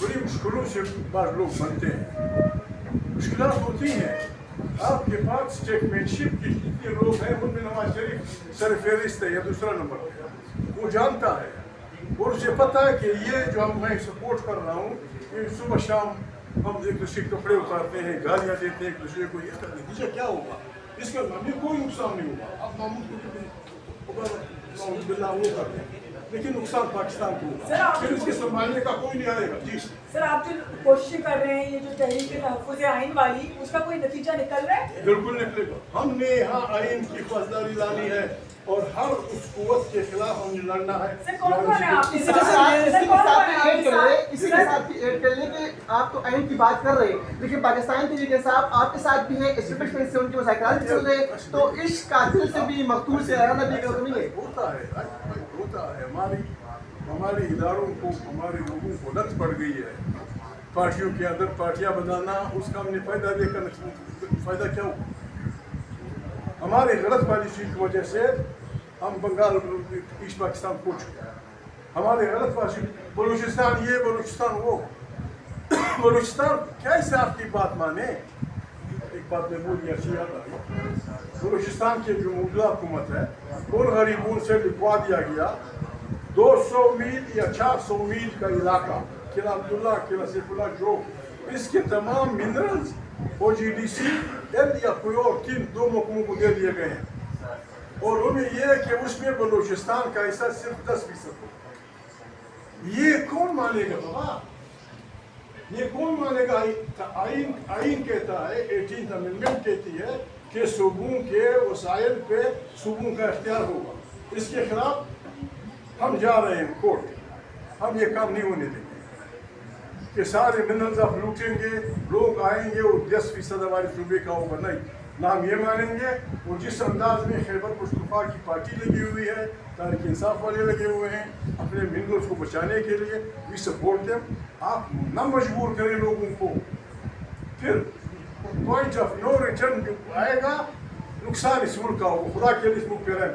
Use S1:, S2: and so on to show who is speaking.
S1: बड़ी मुश्किलों से बाद लोग बनते हैं, मुश्किलात होती हैं। आपके पास स्टेटमेंटशिप की जितने लोग हैं उनमें नवाज शरीफ सरफहरिस्त है या दूसरा नंबर पे, वो जानता है और उसे पता है कि ये जो मैं सपोर्ट कर रहा हूँ, ये सुबह शाम हम एक दूसरे के कपड़े उतारते हैं, गालियाँ देते हैं एक दूसरे को, इसका नतीजा क्या होगा? इसका हमें कोई नुकसान नहीं होगा। अब मामूल वो करते हैं लेकिन नुकसान पाकिस्तान को होगा, फिर इसके संभालने का कोई नहीं आएगा। जी
S2: सर, आप जो कोशिश कर रहे हैं ये जो तहरीक तहफ़्फ़ुज़ आइन वाली, उसका कोई नतीजा निकल रहा है?
S1: बिल्कुल निकलेगा। हमने यहाँ आइन की फौजदारी लानी है और हर उस कुव्वत के खिलाफ हमें लड़ना है।
S2: सर, कौन है आप?
S3: इसी के साथ भी ऐड कर ले कि आप तो आइन की बात कर रहे हैं, लेकिन पाकिस्तान तहरीक इंसाफ आपके साथ भी है, एस्टेब्लिशमेंट से उनके मुज़ाकरात चल रहे हैं, तो इस कातिल से भी मकतूल से लड़ना भी गलत नहीं है?
S1: होता है हमारे इदारों को, हमारे लोगों को लत पड़ गई है पार्टियों के अंदर, पार्टियां बनाना, उसका हमने फायदा देकर फायदा क्या होगा? हमारे गलत पॉलिसी की वजह से हम बंगाल ईस्ट पाकिस्तान खो चुके हैं। हमारे गलत पॉलिसी, बलूचिस्तान ये बलूचिस्तान वो, बलूचिस्तान कैसे आपकी बात माने? एक बात मैं बोली अच्छी याद आ गई, बलूचिस्तान की जो मुगला हुकूमत है उन गरीबों से लिखवा दिया गया 200 मील या 400 मील का इलाका, किला अब्दुल्ला, किला सैफुल्ला, जो इसके तमाम मिनरल्स OGDC या कोई और दो महकमों को दे दिए गए हैं और उन्हें यह है कि उसमें बलूचिस्तान का हिस्सा सिर्फ 10% हो। ये कौन मानेगा बाबा? ये कौन मानेगा? आइन कहता है, 18th अमेंडमेंट कहती है कि सूबों के वसाइल पे सूबों का इख्तियार होगा। इसके खिलाफ हम जा रहे हैं कोर्ट। हम ये काम नहीं होने देंगे कि सारे मिनरल्स आप लूटेंगे, लोग आएंगे और 10% हमारे सूबे का होगा, नहीं ना हम ये मानेंगे। और जिस अंदाज में खैबर पख्तूनख्वा की पार्टी लगी हुई है, तहरीक इंसाफ वाले लगे हुए हैं अपने मिनरल्स को बचाने के लिए, वी सपोर्ट देम। आप न मजबूर करें लोगों को, फिर पॉइंट ऑफ नो रिटर्न जो आएगा नुकसान इस मुल्क का होगा। खुदा के लिए इस मुल्क पे रहें।